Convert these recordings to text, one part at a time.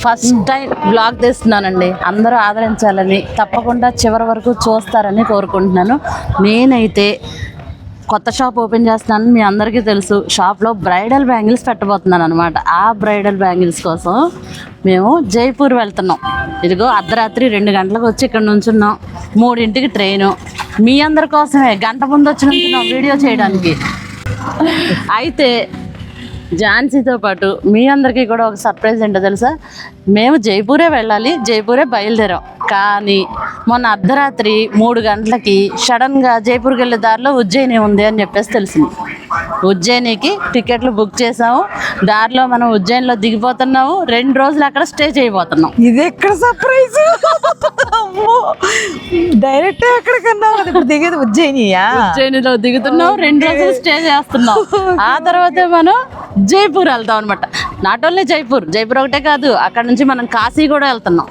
First time blog తీస్తున్నానండి. అందరూ ఆదరించాలని, తప్పకుండా చివరి వరకు చూస్తారని కోరుకుంటున్నాను. నేనైతే కొత్త షాప్ ఓపెన్ చేస్తున్నాను, మీ అందరికీ తెలుసు. షాప్లో బ్రైడల్ బ్యాంగిల్స్ పెట్టబోతున్నాను అనమాట. ఆ బ్రైడల్ బ్యాంగిల్స్ కోసం మేము జైపూర్ వెళ్తున్నాం. ఇదిగో అర్ధరాత్రి 2 గంటలకు వచ్చి ఇక్కడ నుంచున్నాం. 3ంటికి ట్రైను. మీ అందరి కోసమే గంట ముందు వచ్చి నుంచున్నాం వీడియో చేయడానికి. అయితే ఝాన్సీతో పాటు మీ అందరికీ కూడా ఒక సర్ప్రైజ్ ఏంటో తెలుసా? మేము జైపూరే వెళ్ళాలి, జైపూరే బయలుదేరాం. కానీ మొన్న అర్ధరాత్రి 3 గంటలకి సడన్గా జైపూర్కి వెళ్ళే దారిలో ఉజ్జయిని ఉంది అని చెప్పేసి తెలిసింది. ఉజ్జయినికి టికెట్లు బుక్ చేసాము. దారిలో మనం ఉజ్జయినిలో దిగిపోతున్నాము. 2 రోజులు అక్కడ స్టే చేయబోతున్నాం. ఇది ఎక్కడ సర్ప్రైజ్! డైరెక్ట్ ఎక్కడికన్నా ఇప్పుడు దిగేది ఉజ్జయినిలో దిగుతున్నాం, 2 రోజులు స్టే చేస్తున్నాం. ఆ తర్వాత మనం జైపూర్ వెళ్తాం అనమాట. నాట్ ఓన్లీ జైపూర్ ఒకటే కాదు, అక్కడ నుంచి మనం కాశీ కూడా వెళ్తున్నాం.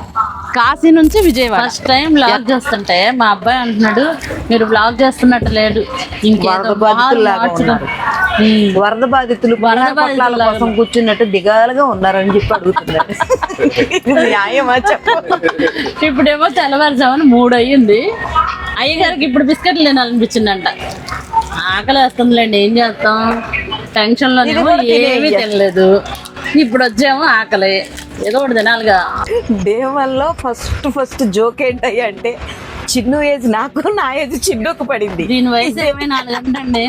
కాశీ నుంచి విజయవాడ. ఫస్ట్ టైం బ్లాగ్ చేస్తుంటే మా అబ్బాయి అంటున్నాడు, మీరు బ్లాగ్ చేస్తున్నట్టు లేదు, వరద బాధితులు కోసం కూర్చున్నట్టు దిగాలుగా ఉన్నారని చెప్పి అడుగుతున్నారు. ఇప్పుడేమో తెల్లవారుజామున 3 అయ్యింది. అయ్యగారికి ఇప్పుడు బిస్కెట్లు తినాలనిపించిందంట. ఆకలి వేస్తుందిలేండి, ఏం చేస్తాం, టెన్షన్లో ఏమీ తినలేదు. ఇప్పుడు వచ్చాము, ఆకలి ఏదో ఒకటి తినాలిగా. డే 1లో ఫస్ట్ జోక్ ఏంటయ్యా అంటే, చిన్ను ఏజ్ నాకు, నా ఏజ్ చిన్నుకు పడింది. దీని వయసు 24 అంటండి.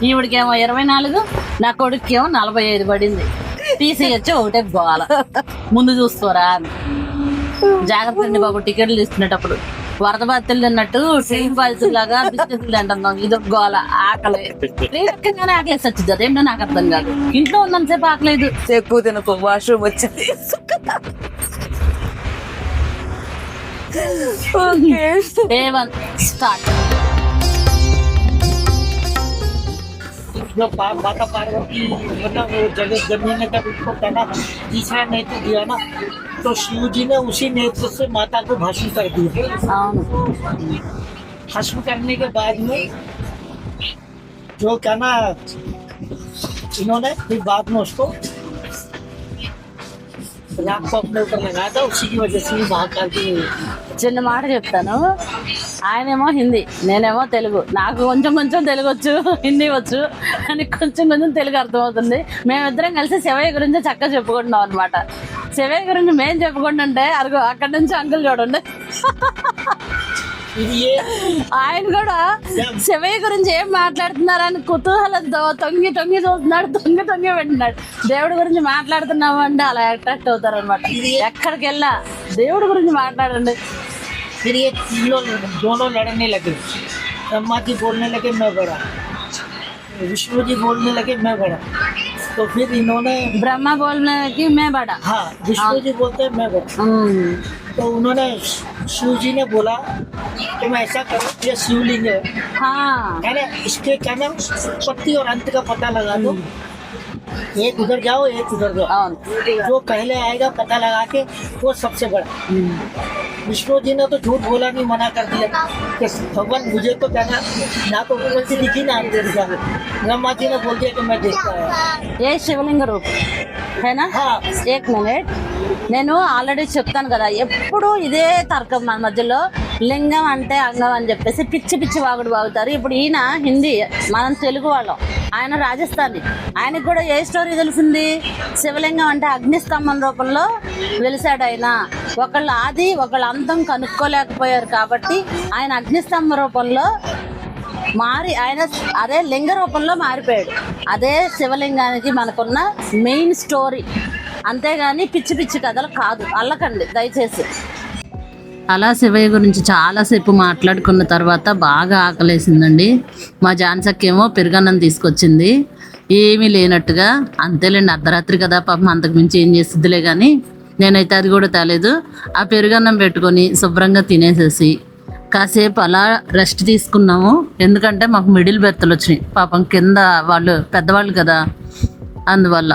ఈవిడికేమో 24, నా కొడుకేమో 45 పడింది. తీసేయచ్చు ఒకటే గోల, ముందు చూసుకోరా అని. జాగ్రత్త అండి బాబు, టికెట్లు తీసుకునేటప్పుడు వరద బాధితులు తిన్నట్టు ట్రైన్ బాధితులాగా బిస్కెట్లు తింటున్నాం. ఇది ఒక గోల, ఆకలి. ఎక్కగానే ఆకలేసి వచ్చింది, అదేంటో నాకు అర్థం కాదు. ఇంట్లో ఉన్నంతసేపు ఆకలేదు. ఎక్కువ తినకు, వాష్రూమ్ వచ్చింది. Day 1 start. जो माता पार्वती मतलब वो जगत जमीन का उसको कहना तीसरा नेत्र दिया ना, तो शिव जी ने उसी नेत्र से माता को भाषण कर दिया. भाषण करने के बाद में जो कहना इन्होंने फिर बाद में उसको राग को अपने ऊपर लगाया था, उसी की वजह से महाकाल की. చిన్న మాట చెప్తాను. ఆయనేమో హిందీ, నేనేమో తెలుగు. నాకు కొంచెం తెలుగు వచ్చు, హిందీ వచ్చు, అని కొంచెం తెలుగు అర్థమవుతుంది. మేమిద్దరం కలిసి శివయ్య గురించి చక్కగా చెప్పుకుంటున్నాం అనమాట. శివయ్య గురించి మేము చెప్పుకుంటుంటే అదిగో అక్కడి నుంచి అంకుల్ చూడండి, ఆయన కూడా శివయ్య గురించి ఏం మాట్లాడుతున్నారని కుతూహలంతో తొంగి చూస్తున్నాడు, తొంగి పెట్టినాడు. దేవుడి గురించి మాట్లాడుతున్నాము అంటే అలా అట్రాక్ట్ అవుతారు అనమాట. ఎక్కడికి వెళ్ళా దేవుడి గురించి మాట్లాడండి. फिर ये दोनों लड़ने लगे. ब्रह्मा जी बोलने लगे मैं बड़ा, विष्णु जी बोलने लगे मैं बड़ा. तो फिर इन्होंने ब्रह्मा बोलने की मैं बड़ा, हाँ विष्णु जी बोलते हैं मैं बड़ा. तो उन्होंने शिव जी ने बोला तुम ऐसा करो, ये शिवलिंग है, हाँ है ना, इसके क्या नाम उत्पत्ति और अंत का पता लगा दो. एक उधर जाओ, एक उधर जाओ, जो पहले आएगा पता लगा के वो सबसे बड़ा. विष्णु जी ने तो झूठ बोला नहीं, मना कर दिया कि भगवान मुझे तो कहना ना तो ऊपर से दिखी ना अंदर दिखा. ब्रह्मा जी ने बोल दिया कि मैं देखता है. ये शिवलिंग रूप है ना. हाँ. 1 मिनट, నేను ఆల్రెడీ చెప్తాను కదా, ఎప్పుడు ఇదే తర్కం మన మధ్యలో. లింగం అంటే అంగం అని చెప్పేసి పిచ్చి వాగుడు వాగుతారు. ఇప్పుడు ఈయన హిందీ, మనం తెలుగు వాళ్ళం, ఆయన రాజస్థానీ. ఆయనకు కూడా ఏ స్టోరీ తెలిసింది? శివలింగం అంటే అగ్నిస్తంభం రూపంలో వెలిసాడు ఆయన. ఒకళ్ళు ఆది ఒకళ్ళు అంతం కనుక్కోలేకపోయారు కాబట్టి ఆయన అగ్నిస్తంభ రూపంలో మారి ఆయన అదే లింగ రూపంలో మారిపోయాడు. అదే శివలింగానికి మనకున్న మెయిన్ స్టోరీ. అంతేగాని పిచ్చి కథలు కాదు, అల్లకండి దయచేసి. అలా శివయ్య గురించి చాలాసేపు మాట్లాడుకున్న తర్వాత బాగా ఆకలేసిందండి. మా ఝాన్సక్కేమో పెరుగన్నం తీసుకొచ్చింది, ఏమీ లేనట్టుగా. అంతేలేండి, అర్ధరాత్రి కదా పాపం, అంతకుమించి ఏం చేస్తుందిలే. కానీ నేనైతే అది కూడా తేలేదు. ఆ పెరుగన్నం పెట్టుకొని శుభ్రంగా తినేసేసి కాసేపు అలా రెస్ట్ తీసుకున్నాము. ఎందుకంటే మాకు మిడిల్ బెర్త్లు వచ్చినాయి పాపం, కింద వాళ్ళు పెద్దవాళ్ళు కదా, అందువల్ల.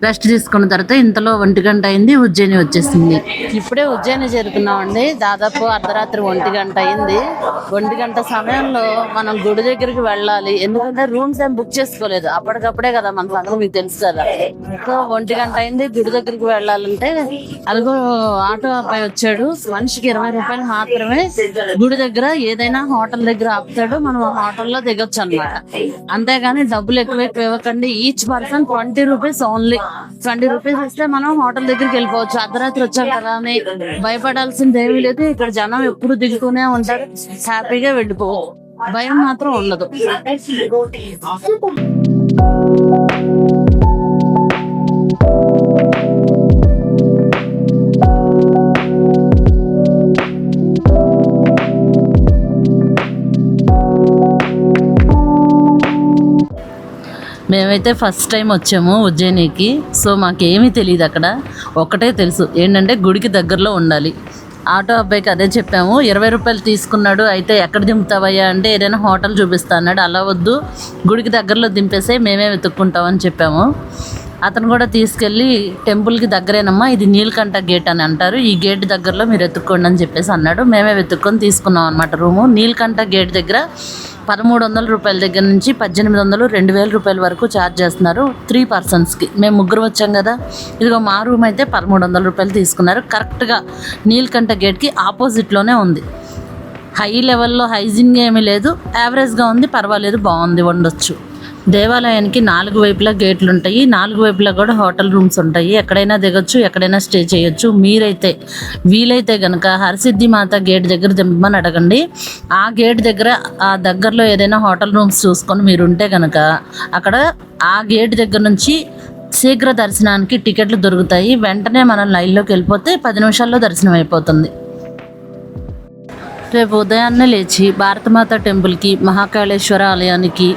రెస్ట్ తీసుకున్న తర్వాత ఇంతలో 1 గంట అయింది, ఉజ్జయిని వచ్చేసింది. ఇప్పుడే ఉజ్జయిని చేరుకున్నామండి. దాదాపు అర్ధరాత్రి 1 గంట అయింది. 1 గంట సమయంలో మనం గుడి దగ్గరికి వెళ్ళాలి, ఎందుకంటే రూమ్స్ ఏం బుక్ చేసుకోలేదు, అప్పటికప్పుడే కదా మన సంగతి మీకు తెలుసు కదా. సో 1 గంట అయింది, గుడి దగ్గరికి వెళ్ళాలంటే అదిగో ఆటో అబ్బాయి వచ్చాడు. మనిషికి 20 రూపాయలు మాత్రమే గుడి దగ్గర ఏదైనా హోటల్ దగ్గర ఆపుతాడు, మనం ఆ హోటల్లో దిగొచ్చు అన్నమాట. అంతేగాని డబ్బులు ఎక్కువ ఇవ్వకండి. Each person 20 rupees only. 20 rupees ఇస్తే మనం హోటల్ దగ్గరికి వెళ్ళిపోవచ్చు. అర్ధరాత్రి వచ్చాం కదా అని భయపడాల్సింది ఏమీ లేదు. ఇక్కడ జనం ఎప్పుడు దిగుతూనే ఉంటారు, హ్యాపీగా వెళ్ళిపోవచ్చు, భయం మాత్రం ఉండదు. మేమైతే ఫస్ట్ టైం వచ్చాము ఉజ్జయినికి. సో మాకేమీ తెలియదు అక్కడ. ఒకటే తెలుసు ఏంటంటే గుడికి దగ్గరలో ఉండాలి. ఆటో అబ్బాయికి అదే చెప్పాము. 20 రూపాయలు తీసుకున్నాడు. అయితే ఎక్కడ దింపుతావయ్యా అంటే ఏదైనా హోటల్ చూపిస్తా అన్నాడు. అలా వద్దు, గుడికి దగ్గరలో దింపేసే, మేమే వెతుక్కుంటామని చెప్పాము. అతను కూడా తీసుకెళ్ళి టెంపుల్కి దగ్గరేనమ్మా, ఇది నీలకంఠ గేట్ అని అంటారు, ఈ గేట్ దగ్గరలో మీరు వెతుక్కోండి అని చెప్పేసి అన్నాడు. మేమే వెతుక్కొని తీసుకున్నాం అనమాట రూము. నీలకంఠ గేట్ దగ్గర 1300 రూపాయల దగ్గర నుంచి 1800, 2000 రూపాయల వరకు ఛార్జ్ చేస్తున్నారు 3 పర్సన్స్కి. మేము 3 వచ్చాం కదా. ఇదిగో మా రూమ్ అయితే 1300 రూపాయలు తీసుకున్నారు. కరెక్ట్గా నీలకంఠ గేట్కి ఆపోజిట్లోనే ఉంది. హై లెవెల్లో హైజీన్గా ఏమీ లేదు, యావరేజ్గా ఉంది, పర్వాలేదు, బాగుంది, ఉండొచ్చు. దేవాలయానికి 4 వైపులా గేట్లు ఉంటాయి. 4 వైపులా కూడా హోటల్ రూమ్స్ ఉంటాయి. ఎక్కడైనా దిగొచ్చు, ఎక్కడైనా స్టే చేయొచ్చు. మీరైతే వీలైతే కనుక హరసిద్ధి మాత గేట్ దగ్గర దింపమని అడగండి. ఆ గేట్ దగ్గర ఆ దగ్గరలో ఏదైనా హోటల్ రూమ్స్ చూసుకొని మీరు ఉంటే కనుక అక్కడ ఆ గేట్ దగ్గర నుంచి శీఘ్ర దర్శనానికి టికెట్లు దొరుకుతాయి. వెంటనే మనం లైన్లోకి వెళ్ళిపోతే 10 నిమిషాల్లో దర్శనం అయిపోతుంది. రేపు ఉదయాన్నే లేచి భారతమాత టెంపుల్కి, మహాకాళేశ్వర ఆలయానికి,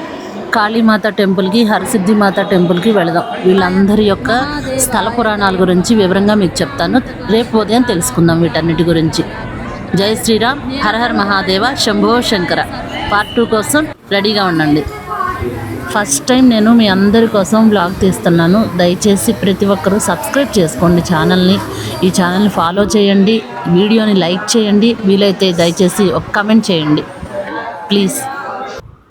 కాళీమాత టెంపుల్కి, హరసిద్ధి మాత టెంపుల్కి వెళదాం. వీళ్ళందరి యొక్క స్థల పురాణాల గురించి వివరంగా మీకు చెప్తాను. రేపు ఉదయం తెలుసుకుందాం వీటన్నిటి గురించి. జై శ్రీరామ్, హర హర మహాదేవ, శంభో శంకర. పార్ట్ 2 కోసం రెడీగా ఉండండి. ఫస్ట్ టైం నేను మీ అందరి కోసం బ్లాగ్ తీస్తున్నాను. దయచేసి ప్రతి ఒక్కరూ సబ్స్క్రైబ్ చేసుకోండి ఛానల్ని. ఈ ఛానల్ని ఫాలో చేయండి, వీడియోని లైక్ చేయండి, వీలైతే దయచేసి ఒక కమెంట్ చేయండి ప్లీజ్.